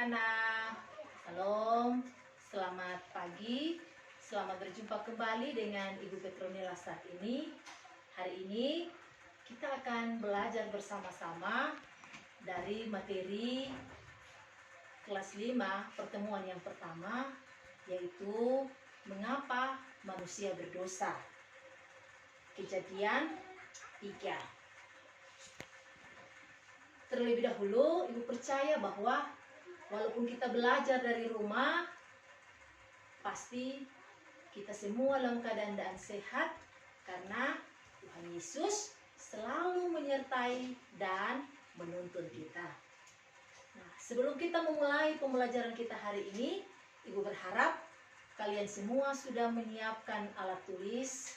anak-anak. Salam, selamat pagi. Selamat berjumpa kembali dengan Ibu Petronila saat ini. Hari ini kita akan belajar bersama-sama dari materi kelas 5 pertemuan yang pertama, yaitu mengapa manusia berdosa. Kejadian 3. Terlebih dahulu, Ibu percaya bahwa walaupun kita belajar dari rumah, pasti kita semua dalam keadaan sehat karena Tuhan Yesus selalu menyertai dan menuntun kita. Nah, sebelum kita memulai pembelajaran kita hari ini, Ibu berharap kalian semua sudah menyiapkan alat tulis,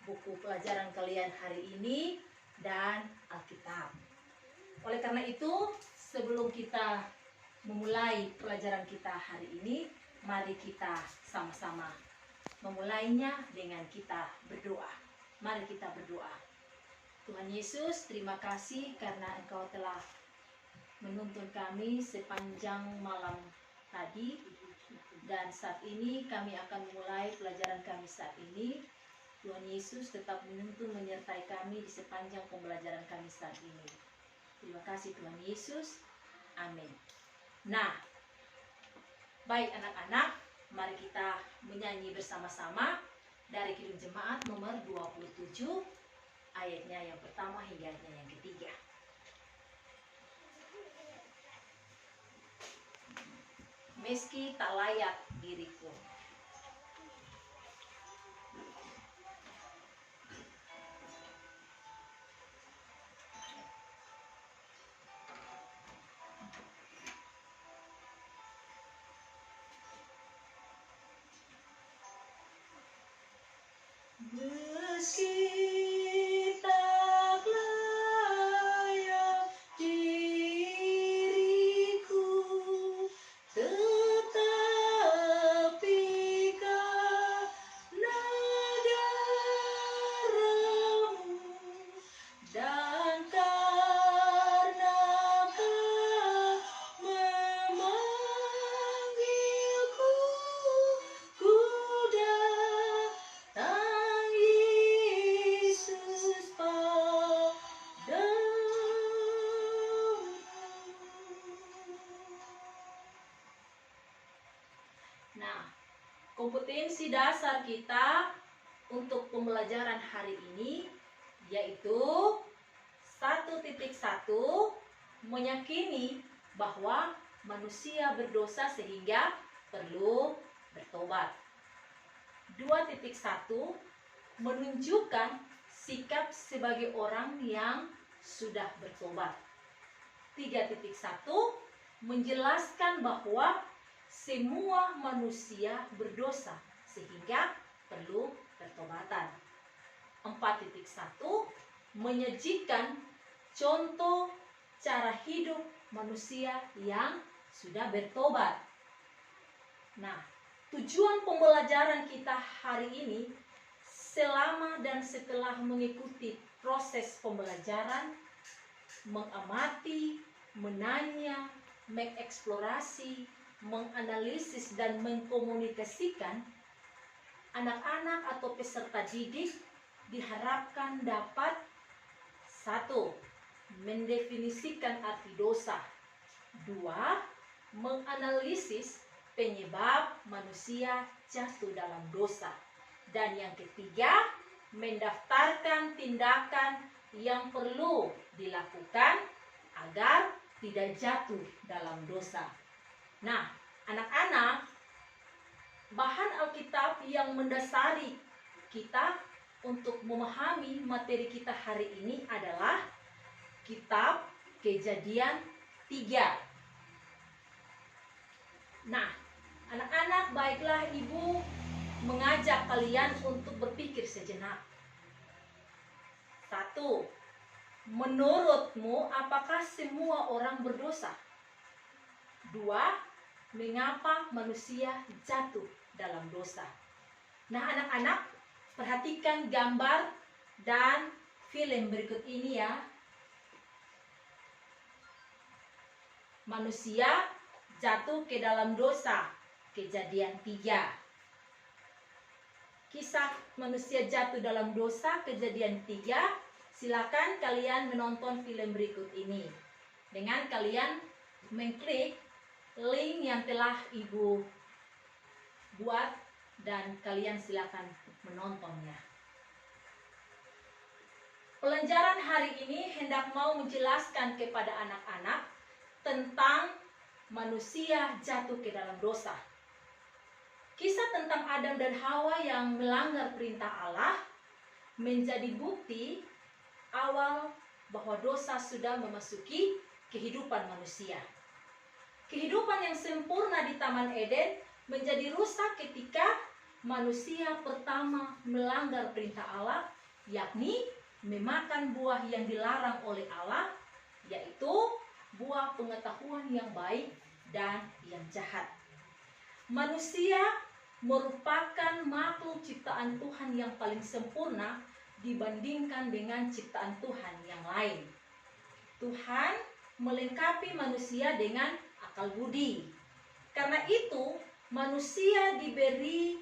buku pelajaran kalian hari ini, dan Alkitab. Oleh karena itu, sebelum kita memulai pelajaran kita hari ini, mari kita sama-sama memulainya dengan kita berdoa. Mari kita berdoa. Tuhan Yesus, terima kasih karena Engkau telah menuntun kami sepanjang malam tadi. Dan saat ini kami akan memulai pelajaran kami saat ini. Tuhan Yesus tetap menuntun menyertai kami di sepanjang pembelajaran kami saat ini. Terima kasih Tuhan Yesus. Amin. Nah, baik anak-anak, mari kita menyanyi bersama-sama dari Kidung Jemaat nomor 27, ayatnya yang pertama hingga ayatnya yang ketiga. Meski tak layak diriku. Meski tak layak diriku, tetapi karena darah-Mu dan karena Kau memanggilku, ku datang Yesus padamu. Nah, kompetensi dasar kita untuk pembelajaran hari ini yaitu 1.1, meyakini bahwa manusia berdosa sehingga perlu bertobat. 2.1, menunjukkan sikap sebagai orang yang sudah bertobat. 3.1, menjelaskan bahwa semua manusia berdosa sehingga perlu pertobatan. 4.1, menyajikan contoh cara hidup manusia yang sudah bertobat. Nah, tujuan pembelajaran kita hari ini selama dan setelah mengikuti proses pembelajaran, mengamati, menanya, mengeksplorasi, menganalisis dan mengkomunikasikan, anak-anak atau peserta didik diharapkan dapat 1. Mendefinisikan arti dosa. 2. Menganalisis penyebab manusia jatuh dalam dosa. Dan yang ketiga, mendaftarkan tindakan yang perlu dilakukan agar tidak jatuh dalam dosa. Nah, anak-anak, bahan Alkitab yang mendasari kita untuk memahami materi kita hari ini adalah Kitab Kejadian 3. Nah, anak-anak, baiklah Ibu mengajak kalian untuk berpikir sejenak. 1. Menurutmu apakah semua orang berdosa? 2. Mengapa manusia jatuh dalam dosa? Nah anak-anak, perhatikan gambar dan film berikut ini ya. Manusia jatuh ke dalam dosa. Kejadian 3. Kisah manusia jatuh dalam dosa, Kejadian 3. Silakan kalian menonton film berikut ini dengan kalian mengklik link yang telah Ibu buat dan kalian silakan menontonnya. Pelajaran hari ini hendak mau menjelaskan kepada anak-anak tentang manusia jatuh ke dalam dosa. Kisah tentang Adam dan Hawa yang melanggar perintah Allah menjadi bukti awal bahwa dosa sudah memasuki kehidupan manusia. Kehidupan yang sempurna di Taman Eden menjadi rusak ketika manusia pertama melanggar perintah Allah, yakni memakan buah yang dilarang oleh Allah, yaitu buah pengetahuan yang baik dan yang jahat. Manusia merupakan makhluk ciptaan Tuhan yang paling sempurna dibandingkan dengan ciptaan Tuhan yang lain. Tuhan melengkapi manusia dengan akal budi. Karena itu, manusia diberi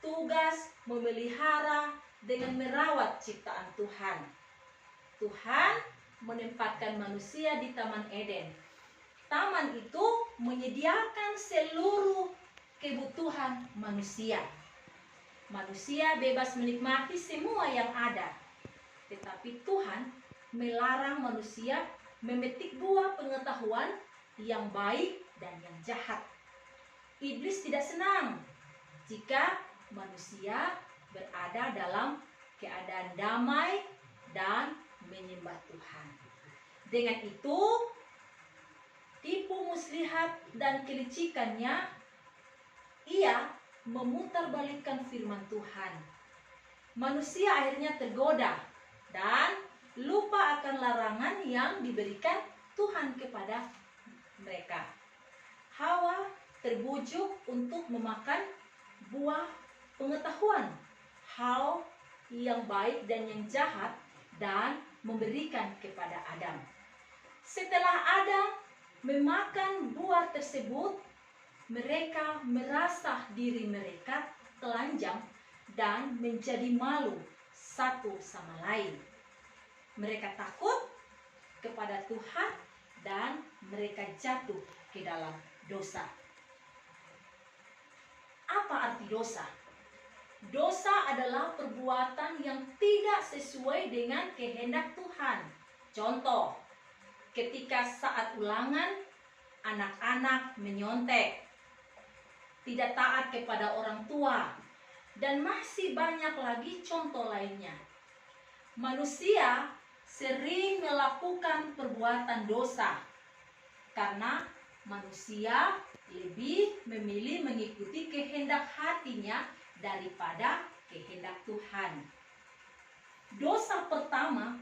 tugas memelihara dengan merawat ciptaan Tuhan. Tuhan menempatkan manusia di Taman Eden. Taman itu menyediakan seluruh kebutuhan manusia. Manusia bebas menikmati semua yang ada. Tetapi Tuhan melarang manusia memetik buah pengetahuan yang baik dan yang jahat. Iblis tidak senang jika manusia berada dalam keadaan damai dan menyembah Tuhan. Dengan itu, tipu muslihat dan kelicikannya, ia memutarbalikkan firman Tuhan. Manusia akhirnya tergoda dan lupa akan larangan yang diberikan Tuhan kepada mereka. Hawa terbujuk untuk memakan buah pengetahuan hal yang baik dan yang jahat dan memberikan kepada Adam. Setelah Adam memakan buah tersebut, mereka merasa diri mereka telanjang dan menjadi malu satu sama lain. Mereka takut kepada Tuhan dan mereka jatuh ke dalam dosa. Apa arti dosa? Dosa adalah perbuatan yang tidak sesuai dengan kehendak Tuhan. Contoh, ketika saat ulangan anak-anak menyontek, tidak taat kepada orang tua, dan masih banyak lagi contoh lainnya. Manusia sering melakukan perbuatan dosa karena manusia lebih memilih mengikuti kehendak hatinya daripada kehendak Tuhan. Dosa pertama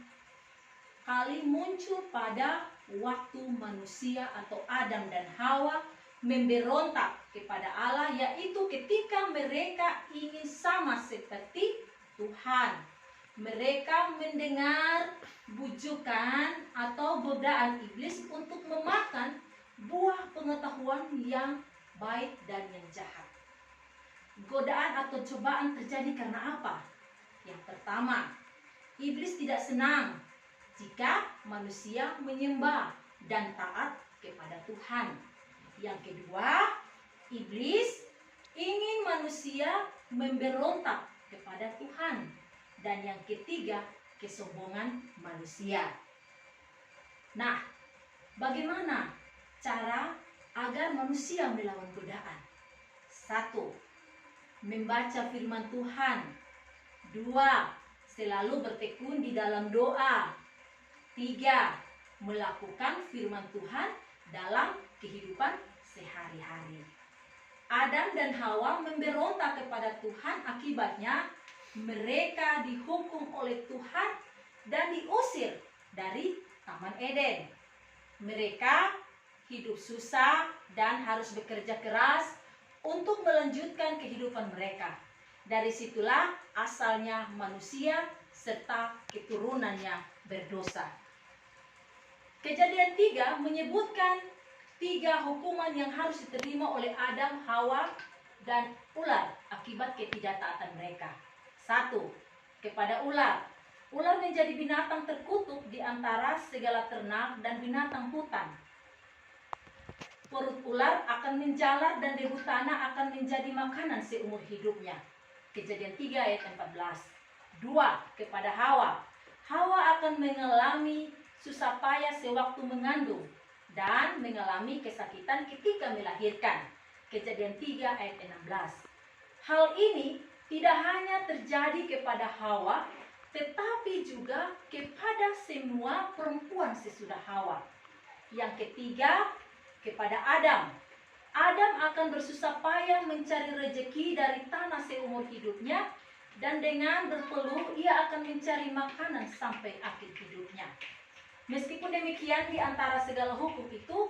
kali muncul pada waktu manusia atau Adam dan Hawa memberontak kepada Allah, yaitu ketika mereka ingin sama seperti Tuhan. Mereka mendengar bujukan atau godaan iblis untuk memakan buah pengetahuan yang baik dan yang jahat. Godaan atau cobaan terjadi karena apa? Yang pertama, iblis tidak senang jika manusia menyembah dan taat kepada Tuhan. Yang kedua, iblis ingin manusia memberontak kepada Tuhan. Dan yang ketiga, kesombongan manusia. Nah, bagaimana cara agar manusia melawan godaan? 1. Membaca firman Tuhan. 2. Selalu bertekun di dalam doa. 3. Melakukan firman Tuhan dalam kehidupan sehari-hari. Adam dan Hawa memberontak kepada Tuhan, akibatnya mereka dihukum oleh Tuhan dan diusir dari Taman Eden. Mereka hidup susah dan harus bekerja keras untuk melanjutkan kehidupan mereka. Dari situlah asalnya manusia serta keturunannya berdosa. Kejadian 3 menyebutkan 3 hukuman yang harus diterima oleh Adam, Hawa, dan ular akibat ketidaktaatan mereka. 1. Kepada ular. Ular menjadi binatang terkutuk di antara segala ternak dan binatang hutan. Perut ular akan menjalar dan debu tanah akan menjadi makanan seumur hidupnya. Kejadian 3 ayat 14. 2. Kepada Hawa. Hawa akan mengalami susah payah sewaktu mengandung dan mengalami kesakitan ketika melahirkan. Kejadian 3 ayat 16. Hal ini tidak hanya terjadi kepada Hawa, tetapi juga kepada semua perempuan sesudah Hawa. Yang ketiga, kepada Adam. Adam akan bersusah payah mencari rezeki dari tanah seumur hidupnya, dan dengan berpeluh ia akan mencari makanan sampai akhir hidupnya. Meskipun demikian, di antara segala hukum itu,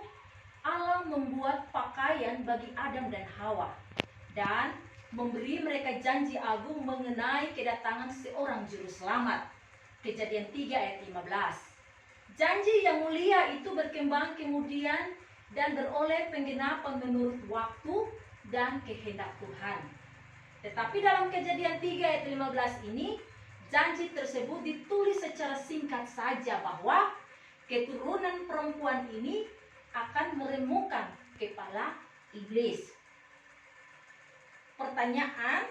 Allah membuat pakaian bagi Adam dan Hawa dan memberi mereka janji agung mengenai kedatangan seorang juru selamat. Kejadian 3 ayat 15. Janji yang mulia itu berkembang kemudian dan beroleh penggenapan menurut waktu dan kehendak Tuhan. Tetapi dalam Kejadian 3 ayat 15 ini, janji tersebut ditulis secara singkat saja bahwa keturunan perempuan ini akan meremukkan kepala iblis. Pertanyaan,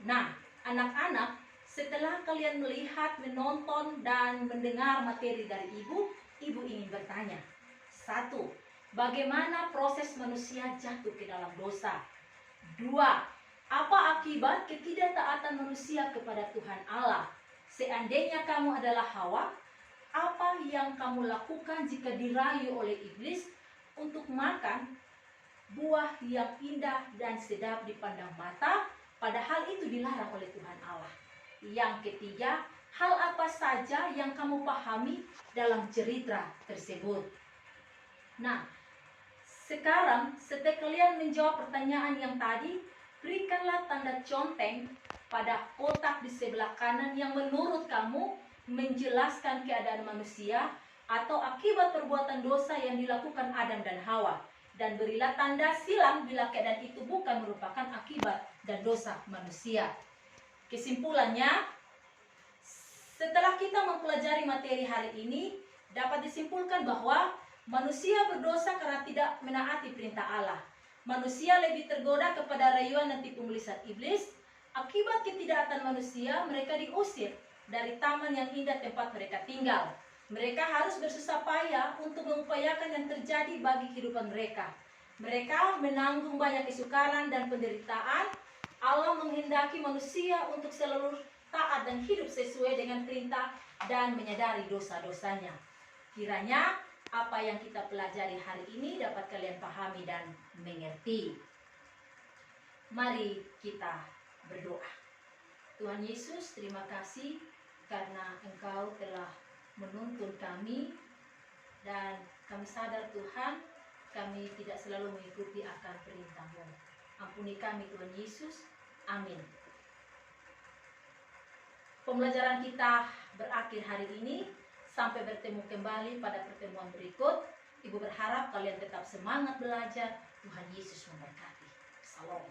nah anak-anak, setelah kalian melihat, menonton, dan mendengar materi dari ibu ingin bertanya. 1. Bagaimana proses manusia jatuh ke dalam dosa? 2. Apa akibat ketidaktaatan manusia kepada Tuhan Allah? Seandainya kamu adalah Hawa, apa yang kamu lakukan jika dirayu oleh iblis untuk makan buah yang indah dan sedap dipandang mata, padahal itu dilarang oleh Tuhan Allah? Yang ketiga, hal apa saja yang kamu pahami dalam cerita tersebut? Nah, sekarang setelah kalian menjawab pertanyaan yang tadi, berikanlah tanda conteng pada kotak di sebelah kanan yang menurut kamu menjelaskan keadaan manusia atau akibat perbuatan dosa yang dilakukan Adam dan Hawa. Dan berilah tanda silang bila keadaan itu bukan merupakan akibat dan dosa manusia. Kesimpulannya, setelah kita mempelajari materi hari ini, dapat disimpulkan bahwa manusia berdosa karena tidak menaati perintah Allah. Manusia lebih tergoda kepada rayuan dan tipu melihat iblis. Akibat ketidaktaatan manusia, mereka diusir dari taman yang indah tempat mereka tinggal. Mereka harus bersusah payah untuk mengupayakan yang terjadi bagi kehidupan mereka. Mereka menanggung banyak kesukaran dan penderitaan. Allah menghendaki manusia untuk selalu taat dan hidup sesuai dengan perintah dan menyadari dosa-dosanya. Kiranya apa yang kita pelajari hari ini dapat kalian pahami dan mengerti. Mari kita berdoa. Tuhan Yesus, terima kasih karena Engkau telah menuntun kami, dan kami sadar Tuhan, kami tidak selalu mengikuti akan perintah-Mu. Ampuni kami Tuhan Yesus. Amin. Pembelajaran kita berakhir hari ini. Sampai bertemu kembali pada pertemuan berikut. Ibu berharap kalian tetap semangat belajar. Tuhan Yesus memberkati. Salam.